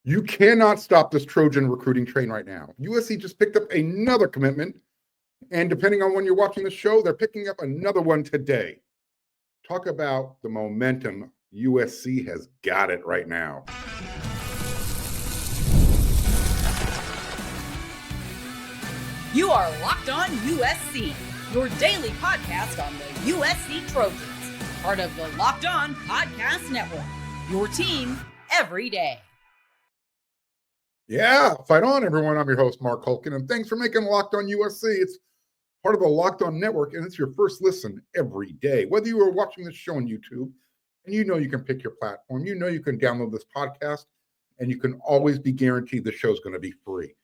You cannot stop this Trojan recruiting train right now. USC just picked up another commitment, and depending on when you're watching the show, they're picking up another one today. Talk about the momentum. USC has got it right now. You are Locked On USC, your daily podcast on the USC Trojans, part of the Locked On Podcast Network, your team every day. Yeah, fight on, everyone. I'm your host, Mark Hulkin, and thanks for making Locked On USC. It's part of the Locked On Network, and it's your first listen every day. Whether you are watching this show on YouTube, and you know you can pick your platform, you know you can download this podcast, and you can always be guaranteed the show's going to be free.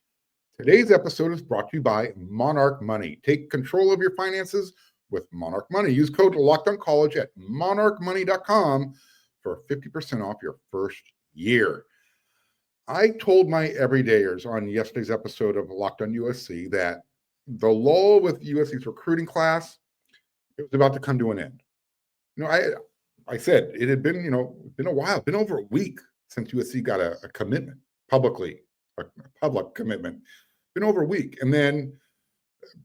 Today's episode is brought to you by Monarch Money. Take control of your finances with Monarch Money. Use code LOCKEDONCollege at monarchmoney.com for 50% off your first year. I told my everydayers on yesterday's episode of Locked On USC that the lull with USC's recruiting class, it was about to come to an end. You know, I said it had been, been a while, been over a week since USC got a commitment publicly, a public commitment. Been over a week. And then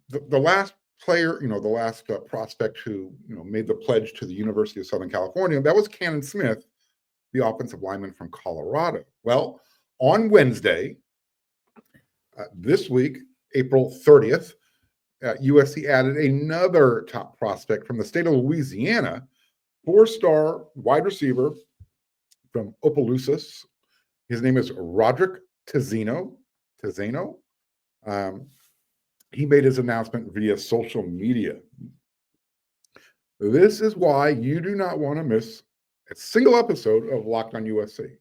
the last player, the last prospect who, made the pledge to the University of Southern California, that was Cannon Smith, the offensive lineman from Colorado. Well, on Wednesday, this week, April 30th, USC added another top prospect from the state of Louisiana, 4-star wide receiver from Opelousas. His name is Roderick Tizeno. He made his announcement via social media. This is why you do not want to miss a single episode of Locked On USC.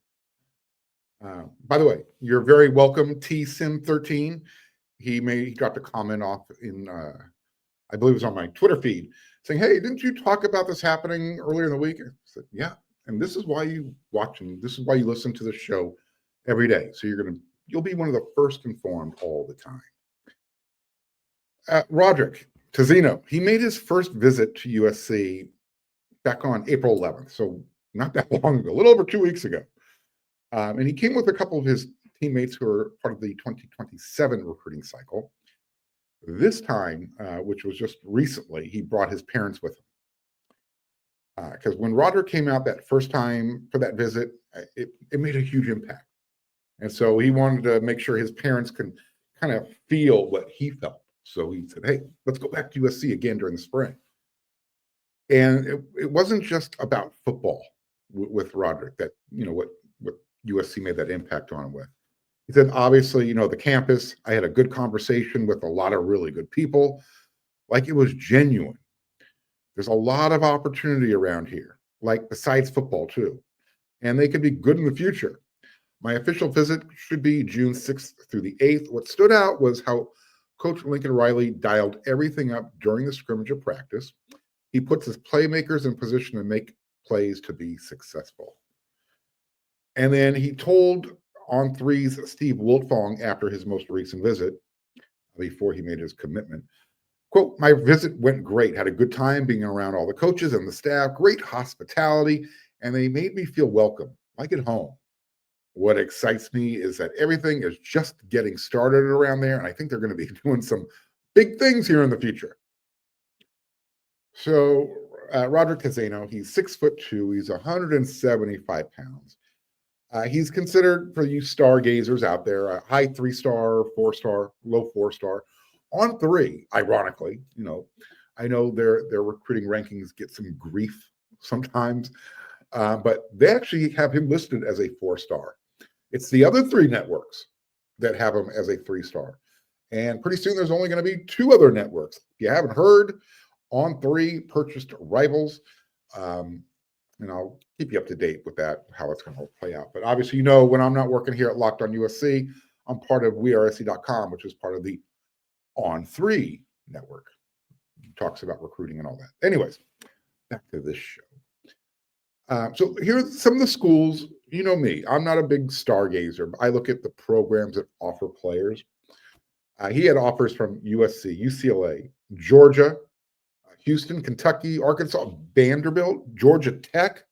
By the way, you're very welcome, TSim13. He dropped a comment off in, I believe it was on my Twitter feed, saying, "Hey, didn't you talk about this happening earlier in the week?" I said, "Yeah, and this is why you watch and this is why you listen to the show every day. So you'll be one of the first informed all the time." Roderick Tizeno, he made his first visit to USC back on April 11th, so not that long ago, a little over 2 weeks ago. And he came with a couple of his teammates who are part of the 2027 recruiting cycle. This time, which was just recently, he brought his parents with him. Because when Roderick came out that first time for that visit, it made a huge impact. And so he wanted to make sure his parents can kind of feel what he felt. So he said, "Hey, let's go back to USC again during the spring." And it wasn't just about football with Roderick that, what USC made that impact on him with. He said, obviously, the campus, I had a good conversation with a lot of really good people. Like, it was genuine. There's a lot of opportunity around here, like besides football too. And they could be good in the future. My official visit should be June 6th through the 8th. What stood out was how Coach Lincoln Riley dialed everything up during the scrimmage of practice. He puts his playmakers in position to make plays to be successful. And then he told On3's Steve Wiltfong after his most recent visit, before he made his commitment, quote, "My visit went great. Had a good time being around all the coaches and the staff, great hospitality, and they made me feel welcome, like at home. What excites me is that everything is just getting started around there, and I think they're going to be doing some big things here in the future." So Roderick Tizeno, he's 6'2", he's 175 pounds. He's considered, for you stargazers out there, a high 3-star, 4-star, low 4-star. On 3, ironically, I know their recruiting rankings get some grief sometimes, but they actually have him listed as a 4-star. It's the other 3 networks that have him as a 3-star. And pretty soon there's only going to be 2 other networks. If you haven't heard, On3 purchased Rivals. And I'll keep you up to date with that, how it's going to play out. But obviously, when I'm not working here at Locked On USC, I'm part of wearesc.com, which is part of the On3 network. It talks about recruiting and all that. Anyways, back to this show. So here are some of the schools. You know me, I'm not a big stargazer, but I look at the programs that offer players. He had offers from USC, UCLA, Georgia, Houston, Kentucky, Arkansas, Vanderbilt, Georgia Tech,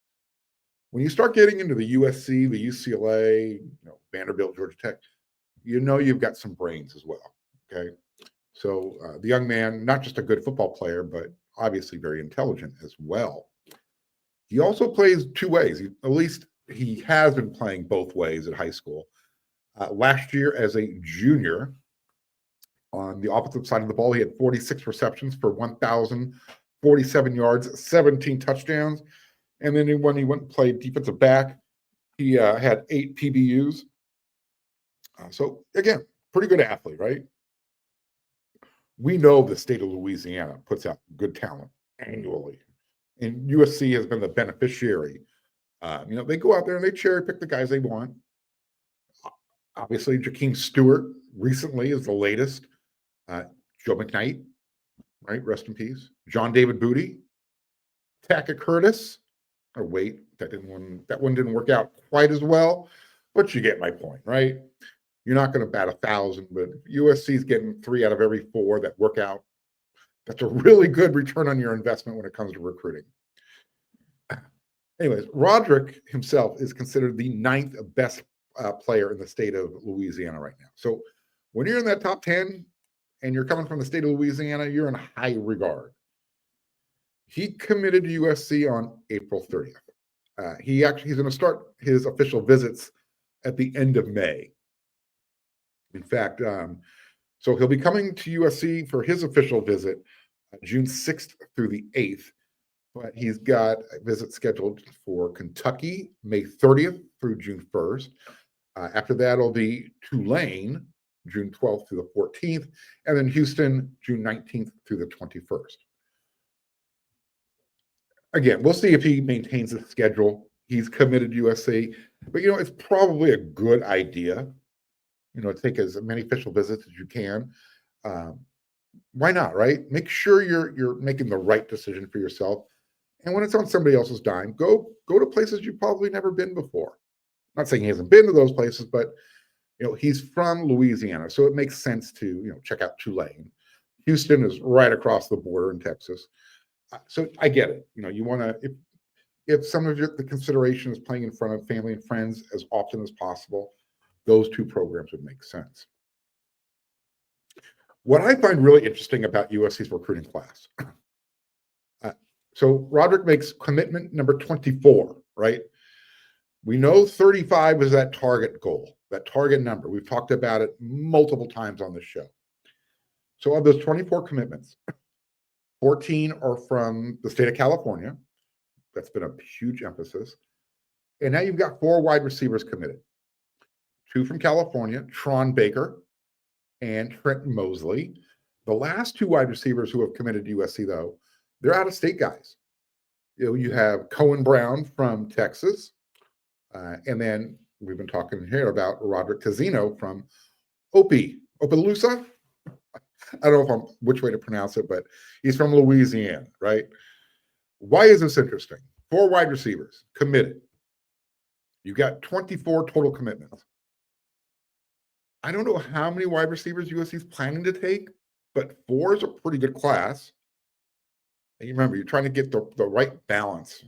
When you start getting into the USC, the UCLA, Vanderbilt, Georgia Tech, you've got some brains as well. Okay. So the young man, not just a good football player, but obviously very intelligent as well. He also plays two ways. At least he has been playing both ways at high school. Last year, as a junior, on the opposite side of the ball, he had 46 receptions for 1,047 yards, 17 touchdowns. And then when he went and played defensive back, he had 8 PBUs. So again, pretty good athlete, right? We know the state of Louisiana puts out good talent annually, and USC has been the beneficiary. They go out there and they cherry pick the guys they want. Obviously, Jakeem Stewart recently is the latest. Joe McKnight, right? Rest in peace. John David Booty, Tackett Curtis. Or wait, that one didn't work out quite as well, but you get my point, right? You're not going to bat 1,000, but USC's getting 3 out of every 4 that work out. That's a really good return on your investment when it comes to recruiting. Anyways, Roderick himself is considered the 9th best player in the state of Louisiana right now. So when you're in that top 10 and you're coming from the state of Louisiana, you're in high regard. He committed to USC on April 30th. He's going to start his official visits at the end of May. In fact, so he'll be coming to USC for his official visit June 6th through the 8th, but he's got a visit scheduled for Kentucky, May 30th through June 1st. After that, it'll be Tulane, June 12th through the 14th, and then Houston, June 19th through the 21st. Again, we'll see if he maintains the schedule. He's committed to USC, but it's probably a good idea, take as many official visits as you can. Why not, right? Make sure you're making the right decision for yourself. And when it's on somebody else's dime, go to places you've probably never been before. I'm not saying he hasn't been to those places, but he's from Louisiana, so it makes sense to check out Tulane. Houston is right across the border in Texas. So I get it. You want to, if some of the consideration is playing in front of family and friends as often as possible, those two programs would make sense. What I find really interesting about USC's recruiting class. So Roderick makes commitment number 24, right? We know 35 is that target goal, that target number. We've talked about it multiple times on the show. So of those 24 commitments, 14 are from the state of California. That's been a huge emphasis. And now you've got 4 wide receivers committed. 2 from California, Tron Baker and Trent Mosley. The last 2 wide receivers who have committed to USC, though, they're out-of-state guys. You have Cohen Brown from Texas. And then we've been talking here about Roderick Tazino from Opelousas. I don't know which way to pronounce it, but he's from Louisiana, right? Why is this interesting? 4 wide receivers committed. You got 24 total commitments. I don't know how many wide receivers USC is planning to take, but 4 is a pretty good class. And you remember, you're trying to get the right balance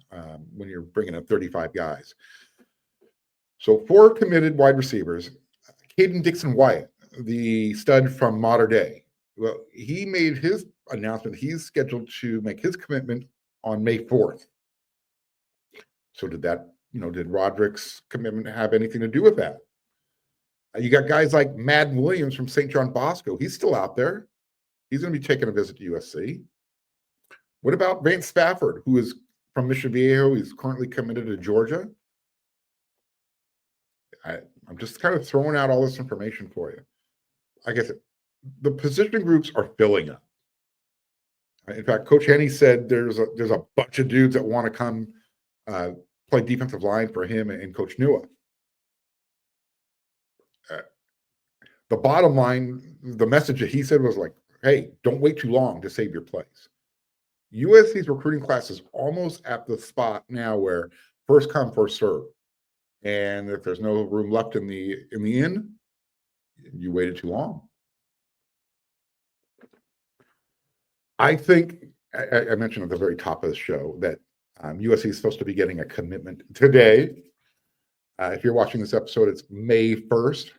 when you're bringing up 35 guys. So 4 committed wide receivers. Caden Dixon-Wyatt, the stud from Mater Dei. Well, he made his announcement. He's scheduled to make his commitment on May 4th. So did Roderick's commitment have anything to do with that? You got guys like Madden Williams from St. John Bosco. He's still out there. He's going to be taking a visit to USC. What about Vance Spafford, who is from Mission Viejo? He's currently committed to Georgia. I'm just kind of throwing out all this information for you. I guess the position groups are filling up. In fact, Coach Henney said there's a bunch of dudes that want to come play defensive line for him and Coach Nua. The bottom line, the message that he said was like, hey, don't wait too long to save your place. USC's recruiting class is almost at the spot now where first come, first serve. And if there's no room left in the inn, you waited too long. I think I mentioned at the very top of the show that USC is supposed to be getting a commitment today. If you're watching this episode, it's May 1st.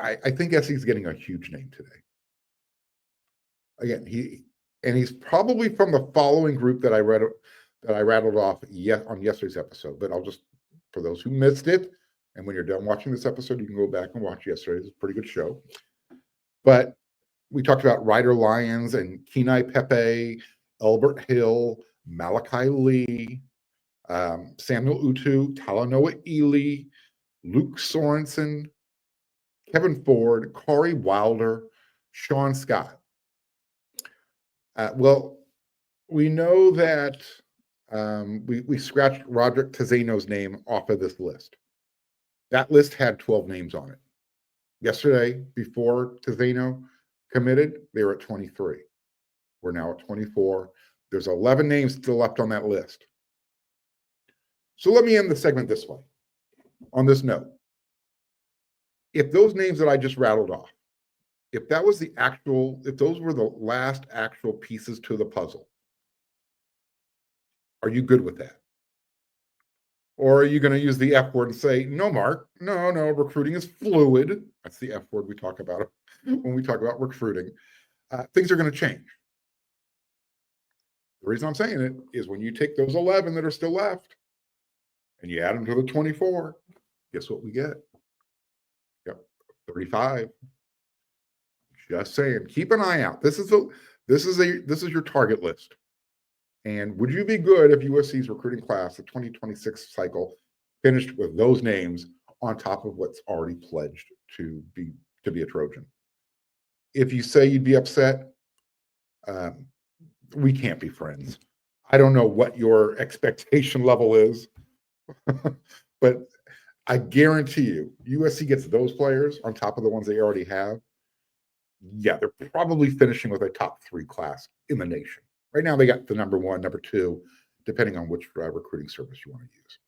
I think SC is getting a huge name today. Again, he's probably from the following group that I rattled off on yesterday's episode. But I'll just, for those who missed it, and when you're done watching this episode, you can go back and watch yesterday's. It's a pretty good show. But we talked about Ryder Lyons and Kenai Pepe, Albert Hill, Malachi Lee, Samuel Utu, Talanoa Ely, Luke Sorensen, Kevin Ford, Corey Wilder, Sean Scott. Well, we know that we scratched Roderick Tizeno's name off of this list. That list had 12 names on it. Yesterday, before Tizeno committed, they were at 23. We're now at 24. There's 11 names still left on that list. So let me end the segment this way, on this note. If those names that I just rattled off, if those were the last actual pieces to the puzzle, are you good with that? Or are you going to use the F word and say, no, Mark, no, recruiting is fluid. That's the F word we talk about when we talk about recruiting. Things are going to change. The reason I'm saying it is when you take those 11 that are still left and you add them to the 24, guess what we get? Yep, 35. Just saying, keep an eye out. This is your target list. And would you be good if USC's recruiting class, the 2026 cycle, finished with those names on top of what's already pledged to be a Trojan? If you say you'd be upset, we can't be friends. I don't know what your expectation level is, but I guarantee you, USC gets those players on top of the ones they already have. Yeah, they're probably finishing with a top 3 class in the nation. Right now, they got the number 1, number 2, depending on which recruiting service you want to use.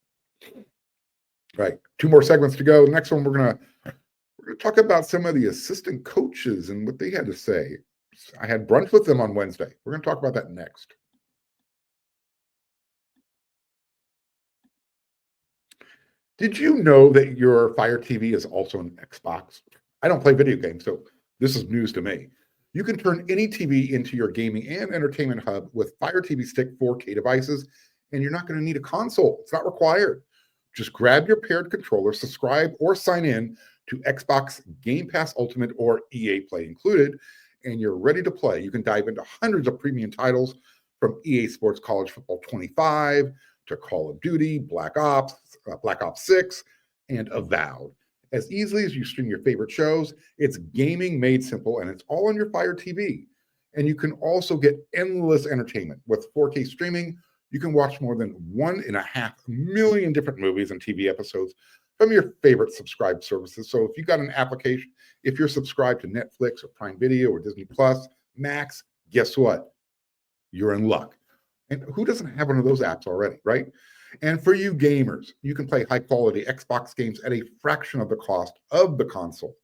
All right, 2 more segments to go. The next one, we're gonna talk about some of the assistant coaches and what they had to say. I had brunch with them on Wednesday. We're gonna talk about that next. Did you know that your Fire TV is also an Xbox? I don't play video games, so this is news to me. You can turn any TV into your gaming and entertainment hub with Fire TV Stick 4K devices, and you're not going to need a console. It's not required. Just grab your paired controller, subscribe, or sign in to Xbox Game Pass Ultimate or EA Play included, and you're ready to play. You can dive into hundreds of premium titles from EA Sports College Football 25 to Call of Duty, Black Ops 6, and Avowed. As easily as you stream your favorite shows, it's gaming made simple, and it's all on your Fire TV. And you can also get endless entertainment. With 4K streaming, you can watch more than 1.5 million different movies and TV episodes from your favorite subscribed services. So if you got an application, if you're subscribed to Netflix or Prime Video or Disney Plus, Max, guess what? You're in luck. And who doesn't have one of those apps already, right? And for you gamers, you can play high-quality Xbox games at a fraction of the cost of the console.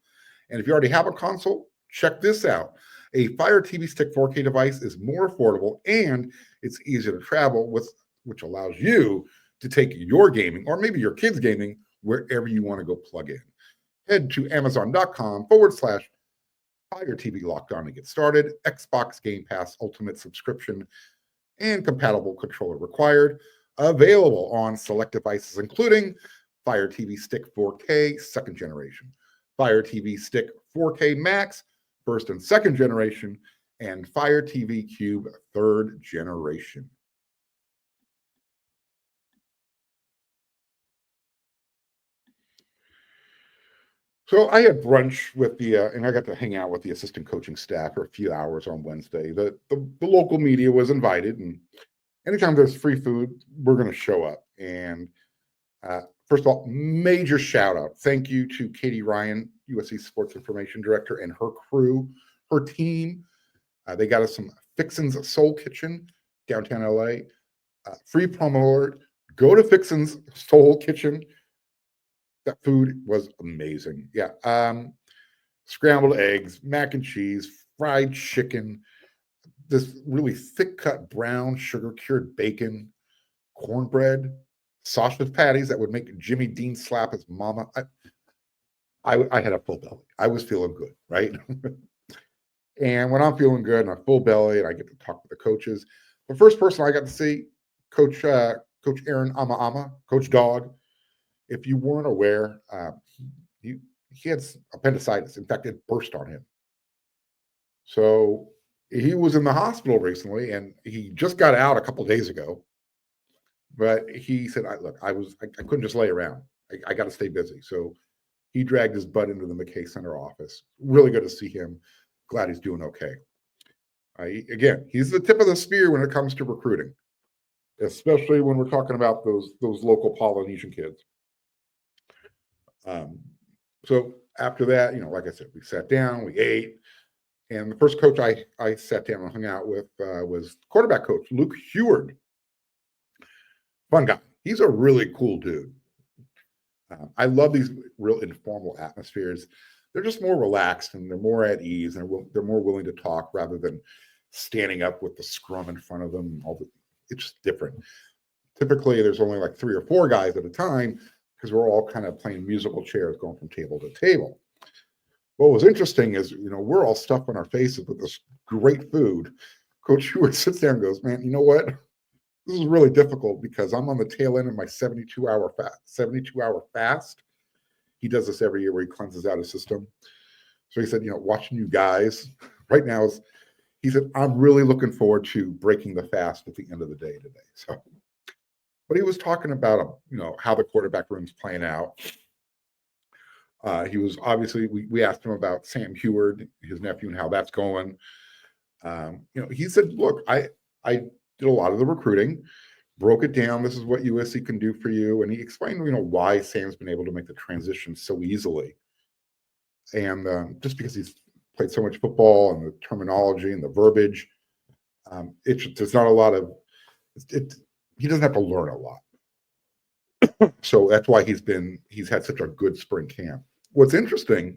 And if you already have a console, check this out. A Fire TV Stick 4K device is more affordable and it's easier to travel with, which allows you to take your gaming or maybe your kids' gaming wherever you want to go plug in. Head to Amazon.com/Fire TV Locked On to get started. Xbox Game Pass Ultimate subscription and compatible controller required. Available on select devices, including Fire TV Stick 4K, 2nd generation, Fire TV Stick 4K Max, 1st and 2nd generation, and Fire TV Cube, 3rd generation. So I had brunch with and I got to hang out with the assistant coaching staff for a few hours on Wednesday. The local media was invited, and anytime there's free food, we're going to show up. And first of all, major shout out. Thank you to Katie Ryan, USC Sports Information Director, and her crew, her team. They got us some Fixin's Soul Kitchen, downtown LA. Free promo alert. Go to Fixin's Soul Kitchen. That food was amazing. Yeah. Scrambled eggs, mac and cheese, fried chicken, this really thick cut brown sugar cured bacon, cornbread, sausage patties that would make Jimmy Dean slap his mama. I had a full belly. I was feeling good, right? And when I'm feeling good and I'm full belly and I get to talk with the coaches, the first person I got to see, Coach Aaron Ama, Coach Dog. If you weren't aware, he had appendicitis. In fact, it burst on him. So he was in the hospital recently, and he just got out a couple days ago. But he said, "Look, I couldn't just lay around. I got to stay busy." So he dragged his butt into the McKay Center office. Really good to see him. Glad he's doing okay. Again, he's the tip of the spear when it comes to recruiting, especially when we're talking about those local Polynesian kids. So after that, like I said, we sat down, we ate, and the first coach I sat down and hung out with was quarterback coach Luke Heward. Fun guy. He's a really cool dude. I love these real informal atmospheres. They're just more relaxed and they're more at ease and they're more willing to talk rather than standing up with the scrum in front of them. It's just different. Typically, there's only like 3 or 4 guys at a time because we're all kind of playing musical chairs going from table to table. What was interesting is, we're all stuffed on our faces with this great food. Coach Heward sits there and goes, "Man, you know what? This is really difficult because I'm on the tail end of my 72-hour fast. He does this every year where he cleanses out his system. So he said, watching you guys right now he said, I'm really looking forward to breaking the fast at the end of the day today." So, but he was talking about, how the quarterback room's playing out. He was obviously, we asked him about Sam Heward, his nephew, and how that's going. He said, "Look, I did a lot of the recruiting, broke it down. This is what USC can do for you." And he explained, why Sam's been able to make the transition so easily. And just because he's played so much football and the terminology and the verbiage, there's not a lot of it. He doesn't have to learn a lot. So that's why he's had such a good spring camp. What's interesting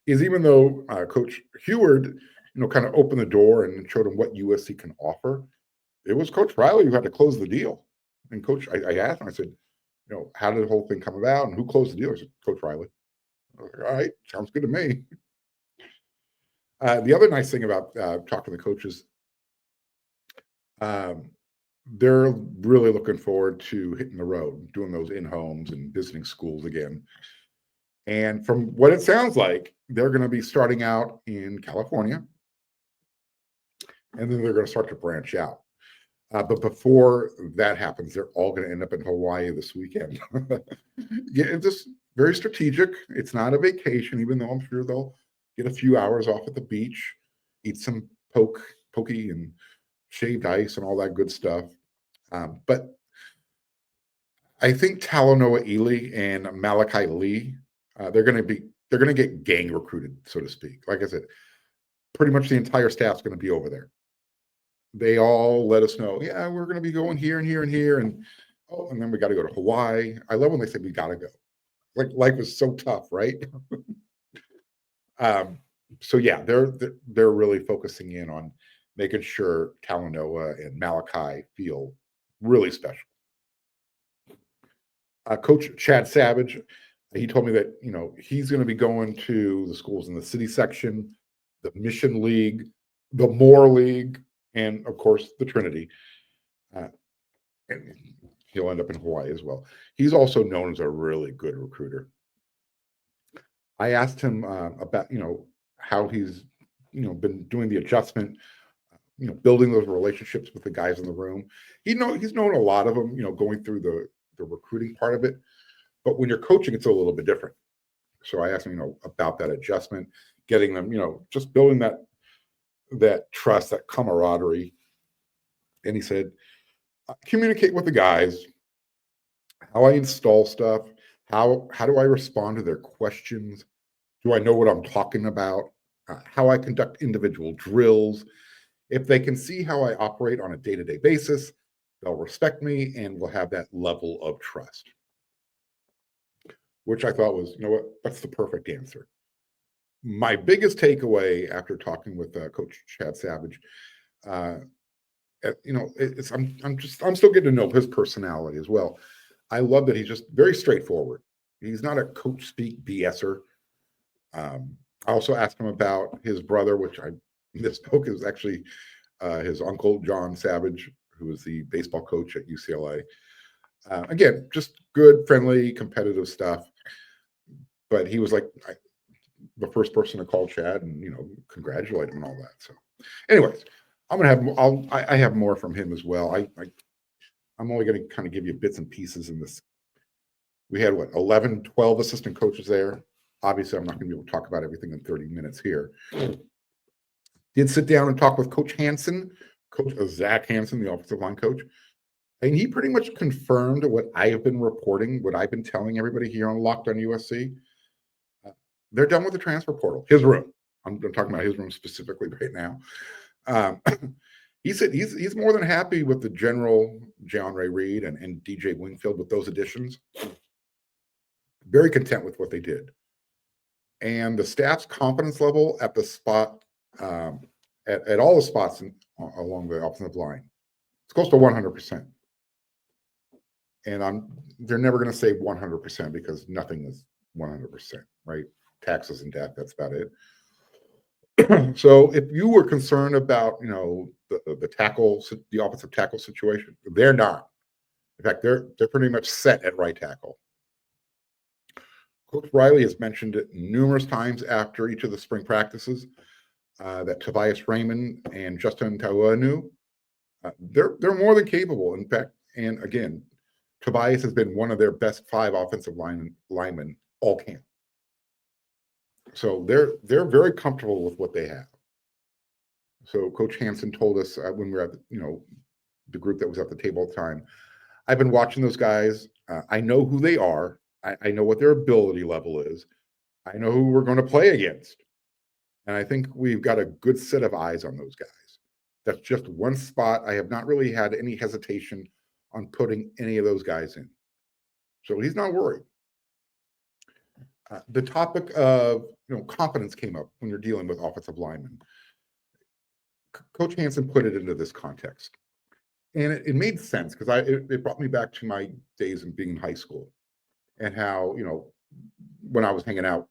is even though Coach Heward, kind of opened the door and showed him what USC can offer, it was Coach Riley who had to close the deal. And I asked him, I said, how did the whole thing come about and who closed the deal? I said, Coach Riley. I was like, all right, sounds good to me. The other nice thing about talking to the coaches, they're really looking forward to hitting the road, doing those in-homes and visiting schools again. And from what it sounds like, they're going to be starting out in California, and then they're going to start to branch out. But before that happens, they're all going to end up in Hawaii this weekend. Yeah, it's just very strategic. It's not a vacation, even though I'm sure they'll get a few hours off at the beach, eat some pokey and shaved ice and all that good stuff. But I think Talanoa Ely and Malachi Lee, they're going to get gang recruited, so to speak. Like I said, pretty much the entire staff's going to be over there. They all let us know, yeah, we're going to be going here and here and here, and then we got to go to Hawaii. I love when they say we got to go. Like life is so tough, right? So yeah, they're really focusing in on making sure Talanoa and Malachi feel really special. Coach Chad Savage, he told me that he's going to be going to the schools in the city section, the Mission League, the Moore League, and of course the Trinity. And he'll end up in Hawaii as well. He's also known as a really good recruiter. I asked him about how he's been doing the adjustment, building those relationships with the guys in the room. He's known a lot of them, going through the recruiting part of it. But when you're coaching, it's a little bit different. So I asked him, about that adjustment, getting them, just building that trust, that camaraderie. And he said, communicate with the guys, how I install stuff, how do I respond to their questions? Do I know what I'm talking about? How I conduct individual drills. If they can see how I operate on a day-to-day basis, they'll respect me and will have that level of trust. Which I thought was, that's the perfect answer. my biggest takeaway after talking with Coach Chad Savage, I'm still getting to know his personality as well. I love that he's just very straightforward. He's not a coach speak BSer. I also asked him about his brother, which I misspoke. It was actually his uncle, John Savage, who was the baseball coach at UCLA. Again, just good, friendly, competitive stuff. But he was like the first person to call Chad and, congratulate him and all that. So anyways, I'm going to have, I have more from him as well. I'm only going to kind of give you bits and pieces in this. We had 11, 12 assistant coaches there. Obviously, I'm not going to be able to talk about everything in 30 minutes here. Did sit down and talk with Coach Hansen, Coach Zach Hansen, the offensive line coach. And he pretty much confirmed what I have been reporting, what I've been telling everybody here on Locked on USC. They're done with the transfer portal. His room. I'm talking about his room specifically right now. He said he's more than happy with the general John Ray Reed and DJ Wingfield with those additions. Very content with what they did. And the staff's confidence level at the spot, at all the spots along the offensive line, it's close to 100%. And they're never going to say 100% because nothing is 100%, right? Taxes and debt, that's about it. So if you were concerned about, the tackle, the offensive tackle situation, they're not. In fact, they're pretty much set at right tackle. Coach Riley has mentioned it numerous times after each of the spring practices that Tobias Raymond and Justin Tauanu, they're more than capable. In fact, and again, Tobias has been one of their best 5 offensive linemen all camp. So they're very comfortable with what they have. So Coach Hansen told us when we were at the group that was at the table at the time, I've been watching those guys. I know who they are. I know what their ability level is. I know who we're going to play against. And I think we've got a good set of eyes on those guys. That's just one spot. I have not really had any hesitation on putting any of those guys in. So he's not worried. The topic of confidence came up when you're dealing with offensive linemen. Coach Hansen put it into this context. And it made sense because it brought me back to my days of being in high school and how, when I was not hanging out,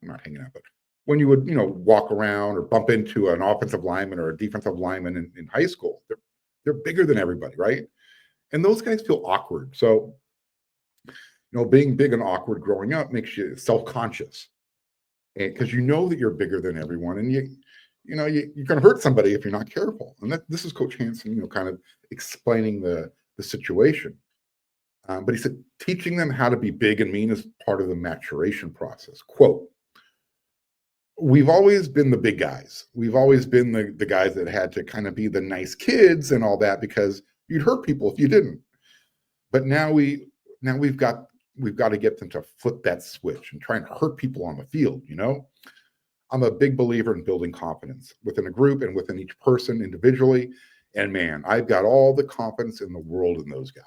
but when you would, walk around or bump into an offensive lineman or a defensive lineman in high school, they're bigger than everybody, right? And those guys feel awkward. So, being big and awkward growing up makes you self-conscious because that you're bigger than everyone, and you can hurt somebody if you're not careful. And this is Coach Hansen, kind of explaining the situation. But he said, teaching them how to be big and mean is part of the maturation process. Quote, we've always been the big guys. We've always been the guys that had to kind of be the nice kids and all that because you'd hurt people if you didn't. But now we've got to get them to flip that switch and try and hurt people on the field, I'm a big believer in building confidence within a group and within each person individually. And man, I've got all the confidence in the world in those guys.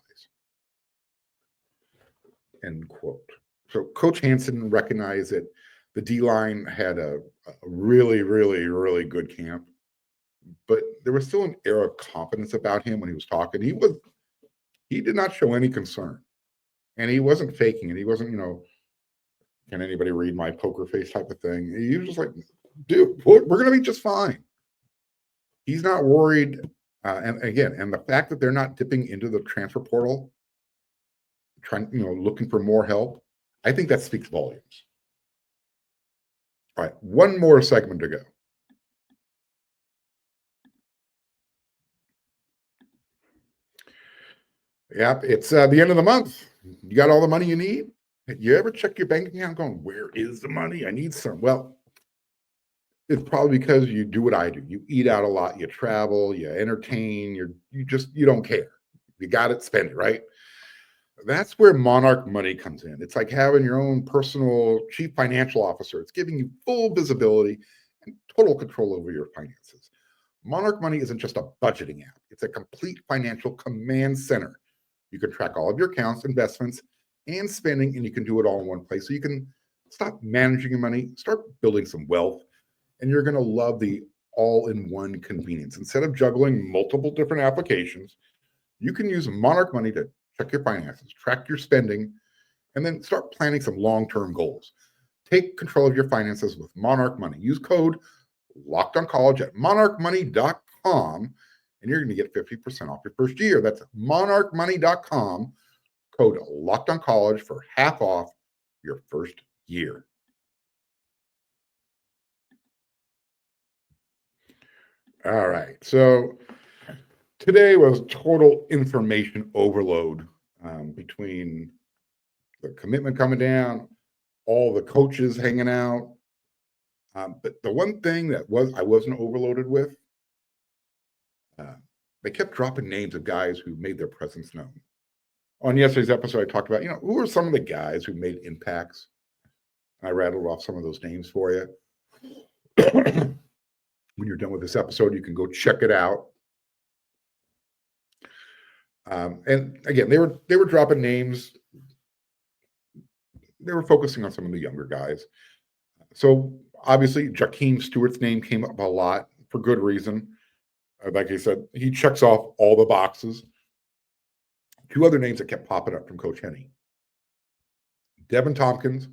End quote. So Coach Hansen recognized that the D-line had a really, really, really good camp, but there was still an air of confidence about him when he was talking. He did not show any concern. And he wasn't faking it. He wasn't, can anybody read my poker face type of thing? He was just like, dude, we're going to be just fine. He's not worried. And the fact that they're not dipping into the transfer portal, looking for more help, I think that speaks volumes. All right, one more segment to go. Yep, it's the end of the month. You got all the money you need? You ever check your bank account going, where is the money? I need some. Well, it's probably because you do what I do. You eat out a lot, you travel, you entertain, you don't care. You got it, spend it, right? That's where Monarch Money comes in. It's like having your own personal chief financial officer. It's giving you full visibility and total control over your finances. Monarch Money isn't just a budgeting app. It's a complete financial command center. You can track all of your accounts, investments, and spending, and you can do it all in one place. So you can stop managing your money, start building some wealth. and you're going to love the all-in-one convenience. Instead of juggling multiple different applications, you can use Monarch Money to check your finances, track your spending, and then start planning some long-term goals. Take control of your finances with Monarch Money. Use code LOCKEDONCollege at monarchmoney.com, and you're going to get 50% off your first year. That's monarchmoney.com, code LOCKEDONCollege for half off your first year. All right, so today was total information overload between the commitment coming down, all the coaches hanging out. But the one thing that I wasn't overloaded with, they kept dropping names of guys who made their presence known. On yesterday's episode, I talked about, who are some of the guys who made impacts. I rattled off some of those names for you. When you're done with this episode, you can go check it out. And again, they were dropping names. They were focusing on some of the younger guys. So obviously, Jakeem Stewart's name came up a lot for good reason. Like I said, he checks off all the boxes. Two other names that kept popping up from Coach Henne: Devin Tompkins,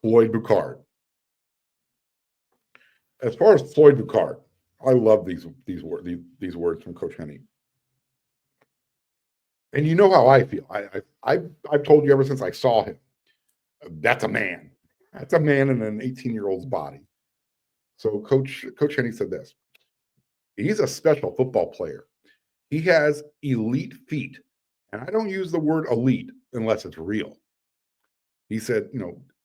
Floyd Boucard. As far as Floyd Boucard, I love these words from Coach Henne. And you know how I feel. I've told you ever since I saw him, that's a man. That's a man in an 18-year-old's body. So Coach Henne said this: he's a special football player. He has elite feet. And I don't use the word elite unless it's real. He said,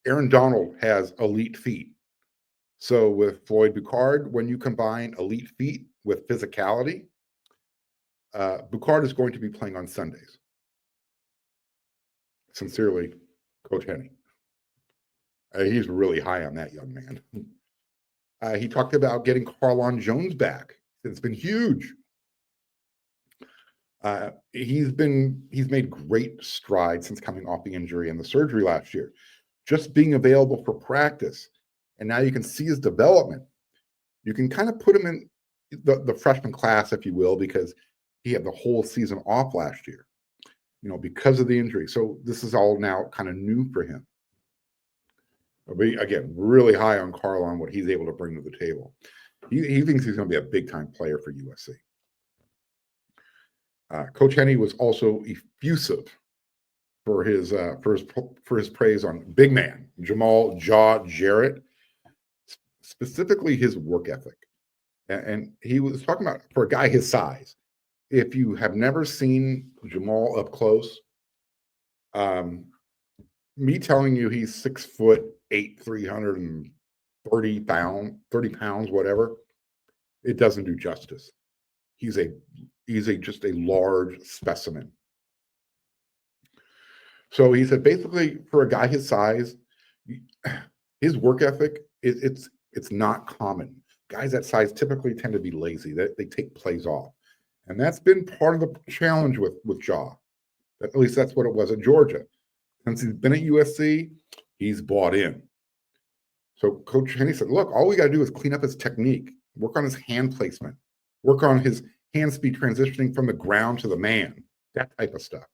Aaron Donald has elite feet. So with Floyd Boucard, when you combine elite feet with physicality, Boucard is going to be playing on Sundays. Sincerely, Coach Henne. He's really high on that young man. He talked about getting Carlon Jones back. It's been huge. He's made great strides since coming off the injury and the surgery last year. Just being available for practice. And now you can see his development. You can kind of put him in the freshman class, if you will, because he had the whole season off last year, because of the injury. So this is all now kind of new for him. But again, really high on Carlon, what he's able to bring to the table. He thinks he's going to be a big-time player for USC. Coach Henne was also effusive for his praise on big man Jamal Jaw Jarrett, specifically his work ethic. And he was talking about, for a guy his size, if you have never seen Jamal up close, me telling you he's 6'8", 330 pounds, whatever, it doesn't do justice. He's just a large specimen. So he said, basically, for a guy his size, his work ethic, it's not common. Guys that size typically tend to be lazy. They take plays off. And that's been part of the challenge with Jaw. At least that's what it was at Georgia. Since he's been at USC, he's bought in. So Coach Henne said, look, all we got to do is clean up his technique, work on his hand placement, work on his hand speed transitioning from the ground to the man, that type of stuff.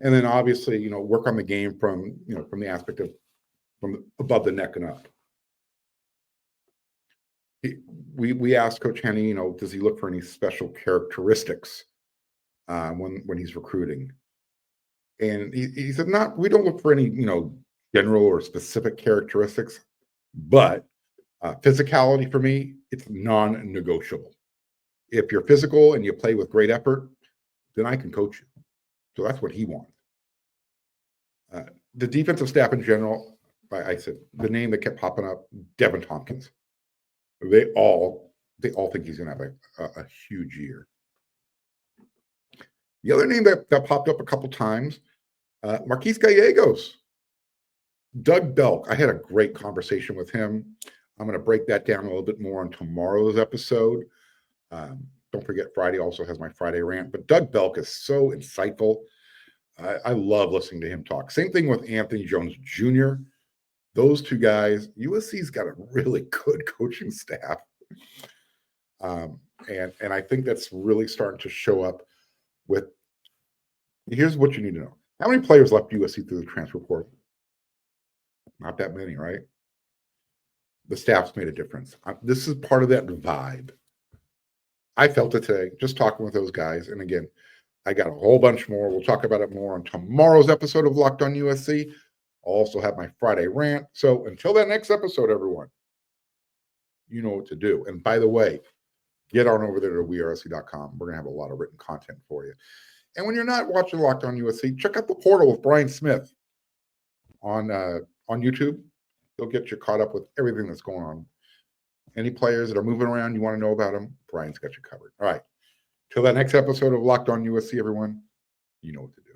And then obviously, work on the game from the aspect of from above the neck and up. We asked Coach Henne, does he look for any special characteristics when he's recruiting? And he said, we don't look for any, general or specific characteristics, but physicality for me, it's non-negotiable. If you're physical and you play with great effort, then I can coach you. So that's what he wants. The defensive staff in general, I said, the name that kept popping up, Devin Tompkins. They all think he's going to have a huge year. The other name that popped up a couple times, Marquise Gallegos. Doug Belk. I had a great conversation with him. I'm going to break that down a little bit more on tomorrow's episode. Don't forget, Friday also has my Friday rant. But Doug Belk is so insightful. I love listening to him talk. Same thing with Anthony Jones Jr. those two guys, USC's got a really good coaching staff. And I think that's really starting to show up with, here's what you need to know. How many players left USC through the transfer portal? Not that many, right? The staff's made a difference. This is part of that vibe. I felt it today, just talking with those guys. And again, I got a whole bunch more. We'll talk about it more on tomorrow's episode of Locked On USC. I'll also have my Friday rant. So until that next episode, everyone, you know what to do. And by the way, get on over there to wearesc.com. We're going to have a lot of written content for you. And when you're not watching Locked On USC, check out the portal with Brian Smith on YouTube. He'll get you caught up with everything that's going on. Any players that are moving around, you want to know about them, Brian's got you covered. All right. Till that next episode of Locked On USC, everyone, you know what to do.